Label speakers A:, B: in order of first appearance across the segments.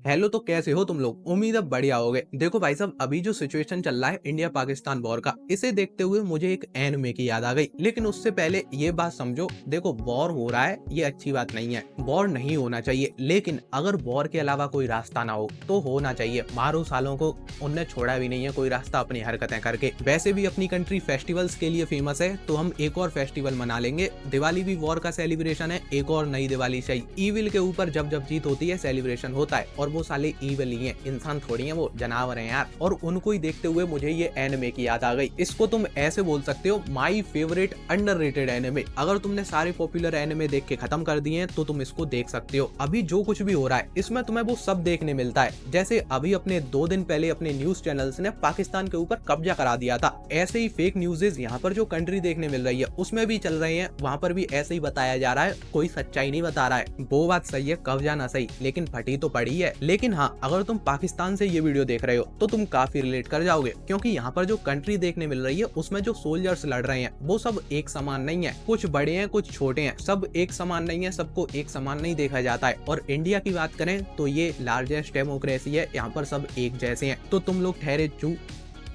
A: Hello, तो कैसे हो तुम लोग? उम्मीद है बढ़िया होगे। देखो भाई साहब, अभी जो सिचुएशन चल रहा है इंडिया पाकिस्तान वॉर का, इसे देखते हुए मुझे एक एनिमे की याद आ गई। लेकिन उससे पहले ये बात समझो, देखो वॉर हो रहा है ये अच्छी बात नहीं है, वॉर नहीं होना चाहिए। लेकिन अगर वॉर के अलावा कोई रास्ता ना हो तो होना चाहिए। मारो सालों को उनने छोड़ा भी नहीं है कोई रास्ता अपनी हरकतें करके। वैसे भी अपनी कंट्री फेस्टिवल्स के लिए फेमस है, तो हम एक और फेस्टिवल मना लेंगे। दिवाली भी वॉर का सेलिब्रेशन है, एक और नई दिवाली सही। ईविल के ऊपर जब जब जीत होती है सेलिब्रेशन होता है, और वो साले ईविल ही हैं, इंसान थोड़ी हैं, वो जानवर हैं यार। और उनको ही देखते हुए मुझे ये एनिमे की याद आ गई। इसको तुम ऐसे बोल सकते हो, माई फेवरेट अंडररेटेड एनिमे। अगर तुमने सारे पॉपुलर एनिमे देख के खत्म कर दिए हैं तो तुम इसको देख सकते हो। अभी जो कुछ भी हो रहा है इसमें तुम्हें वो सब देखने मिलता है। जैसे अभी अपने 2 दिन पहले अपने न्यूज चैनल्स ने पाकिस्तान के ऊपर कब्जा करा दिया था, ऐसे ही फेक न्यूज़ यहाँ पर जो कंट्री देखने मिल रही है उसमें भी चल रहे हैं। वहां पर भी ऐसे ही बताया जा रहा है, कोई सच्चाई नहीं बता रहा है। वो बात सही है, कब्जा ना सही लेकिन फटी तो पड़ी है। लेकिन हाँ, अगर तुम पाकिस्तान से ये वीडियो देख रहे हो तो तुम काफी रिलेट कर जाओगे, क्योंकि यहाँ पर जो कंट्री देखने मिल रही है उसमें जो सोल्जर्स लड़ रहे हैं वो सब एक समान नहीं है। कुछ बड़े हैं, कुछ छोटे हैं, सब एक समान नहीं है, सबको एक समान नहीं देखा जाता है। और इंडिया की बात करें तो ये लार्जेस्ट डेमोक्रेसी है, यहाँ पर सब एक जैसे हैं। तो तुम लोग ठहरे चू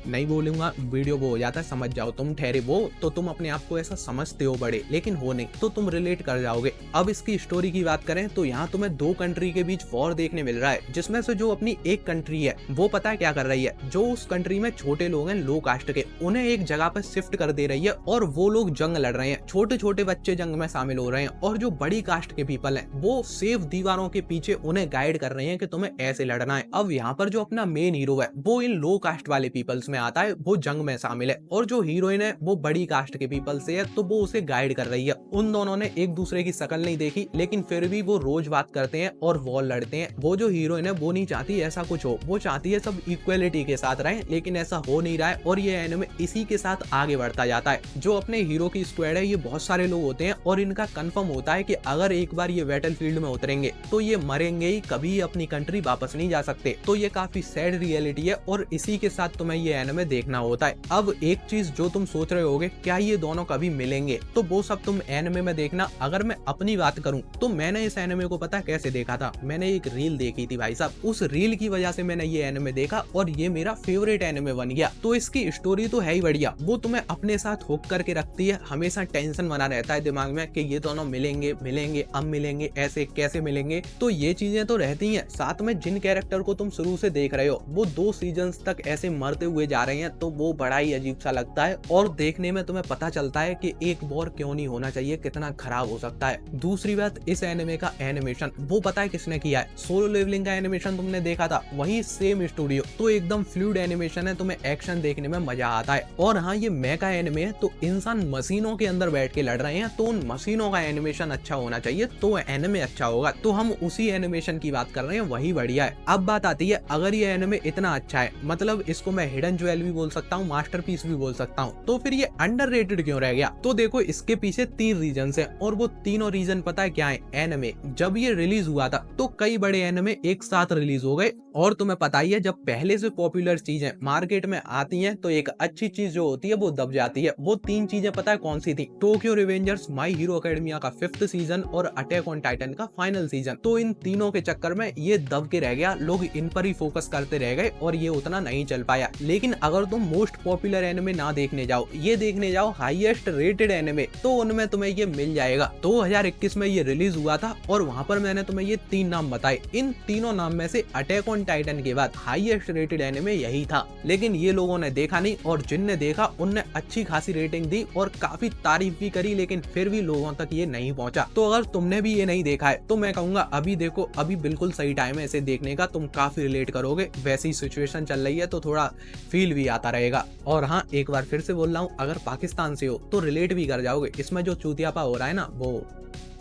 A: नहीं बोलूंगा, वीडियो वो हो जाता है, समझ जाओ। तुम ठहरे वो, तो तुम अपने आप को ऐसा समझते हो बड़े, लेकिन हो नहीं, तो तुम रिलेट कर जाओगे। अब इसकी स्टोरी की बात करें तो यहाँ तुम्हें 2 कंट्री के बीच वॉर देखने मिल रहा है, जिसमें से जो अपनी एक कंट्री है वो पता है क्या कर रही है, जो उस कंट्री में छोटे लोग हैं लो कास्ट के, उन्हें एक जगह पर शिफ्ट कर दे रही है और वो लोग जंग लड़ रहे हैं। छोटे छोटे बच्चे जंग में शामिल हो रहे हैं, और जो बड़ी कास्ट के पीपल हैं वो सेफ दीवारों के पीछे उन्हें गाइड कर रहे हैं कि तुम्हें ऐसे लड़ना है। अब यहाँ पर जो अपना मेन हीरो है वो इन लो कास्ट वाले पीपल्स में आता है, वो जंग में शामिल है, और जो हीरोइन है वो बड़ी कास्ट के पीपल से है, तो वो उसे गाइड कर रही है। उन दोनों ने एक दूसरे की शक्ल नहीं देखी, लेकिन फिर भी वो रोज बात करते हैं और वॉर लड़ते हैं। वो जो हीरोइन है वो नहीं चाहती ऐसा कुछ हो, वो चाहती है सब इक्वलिटी के साथ रहें, लेकिन ऐसा हो नहीं रहा है। और ये एनिमे इसी के साथ आगे बढ़ता जाता है। जो अपने हीरो की स्क्वाड है ये बहुत सारे लोग होते हैं, और इनका कंफर्म होता है कि अगर एक बार ये बैटलफील्ड में उतरेंगे तो ये मरेंगे ही, कभी अपनी कंट्री वापस नहीं जा सकते। तो ये काफी सैड रियलिटी है, और इसी के साथ तुम्हें ये एनिमे देखना होता है। अब एक चीज जो तुम सोच रहे होगे, क्या ये दोनों कभी मिलेंगे, तो वो सब तुम एनिमे में देखना। अगर मैं अपनी बात करूं तो मैंने इस एनिमे को पता कैसे देखा था, मैंने एक रील देखी थी भाई साहब, उस रील की वजह से मैंने ये एनिमे देखा और ये मेरा फेवरेट एनिमे बन गया। तो इसकी स्टोरी तो है ही बढ़िया, वो तुम्हें अपने साथ हुक करके रखती है, हमेशा टेंशन बना रहता है दिमाग में कि ये दोनों मिलेंगे मिलेंगे, अब मिलेंगे, ऐसे कैसे मिलेंगे। तो ये चीजें तो रहती हैं। साथ में जिन कैरेक्टर को तुम शुरू से देख रहे हो वो 2 सीजन्स तक ऐसे मरते हुए जा रहे हैं, तो वो बड़ा ही अजीब सा लगता है, और देखने में तुम्हें पता चलता है कि एक वॉर क्यों नहीं होना चाहिए, कितना खराब हो सकता है। दूसरी बात, इस एनिमे का एनिमेशन वो पता है किसने किया है? सोलो लेवलिंग का एनिमेशन तुमने देखा था, वही सेम स्टूडियो। तो एकदम फ्लूइड एनिमेशन है, तुम्हें एक्शन देखने में मजा आता है। और हाँ, ये मेका एनिमे है, तो इंसान मशीनों के अंदर बैठ के लड़ रहे हैं, तो उन मशीनों का एनिमेशन अच्छा होना चाहिए, तो एनिमे अच्छा होगा। तो हम उसी एनिमेशन की बात कर रहे हैं, वही बढ़िया है। अब बात आती है, अगर ये एनिमे इतना अच्छा है, मतलब इसको मैं हिडन ज्वेल भी बोल सकता हूँ, मास्टरपीस भी बोल सकता हूँ, तो फिर ये अंडररेटेड क्यों रह गया? तो देखो, इसके पीछे 3 रीजंस हैं, और वो तीनों रीजन पता है क्या है? एनिमे जब ये रिलीज हुआ था तो कई बड़े एनिमे एक साथ रिलीज हो गए, और तुम्हें पता ही है जब पहले से पॉपुलर चीजें मार्केट में आती हैं तो एक अच्छी चीज जो होती है वो दब जाती है। वो 3 चीजें पता है कौन सी थी? टोक्यो रिवेंजर्स, माई हीरो एकेडमिया का 5th सीजन और अटैक ऑन टाइटन का फाइनल सीजन। तो इन तीनों के चक्कर में ये दब के रह गया, लोग इन पर ही फोकस करते रह गए और ये उतना नहीं चल पाया। लेकिन अगर तुम मोस्ट पॉपुलर एनिमे ना देखने जाओ, ये देखने जाओ हाईएस्ट रेटेड एनिमे, तो उनमें तुम्हें ये मिल जाएगा। 2021 में ये रिलीज हुआ था, और वहां पर मैंने तुम्हें ये 3 नाम बताए। इन तीनों नाम में से अटैक ऑन टाइटन के बाद हाईएस्ट रेटेड एनिमे यही था। लेकिन ये लोगों ने देखा नहीं, और जिनने देखा उनने अच्छी खासी रेटिंग दी और काफी तारीफ भी करी, लेकिन फिर भी लोगों तक ये नहीं पहुंचा। तो अगर तुमने भी ये नहीं देखा है तो मैं कहूंगा अभी देखो, अभी बिल्कुल सही टाइम है इसे देखने का, तुम काफी रिलेट करोगे। वैसी सिचुएशन चल रही है तो थोड़ा फील भी आता रहेगा। और हाँ, एक बार फिर से बोल रहा हूँ, अगर पाकिस्तान से हो तो रिलेट भी कर जाओगे। इसमें जो चूतियापा हो रहा है ना, वो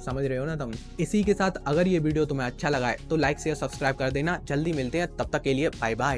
A: समझ रहे हो ना तुम। इसी के साथ अगर ये वीडियो तुम्हें अच्छा लगा है तो लाइक शेयर सब्सक्राइब कर देना। जल्दी मिलते हैं, तब तक के लिए बाय बाय।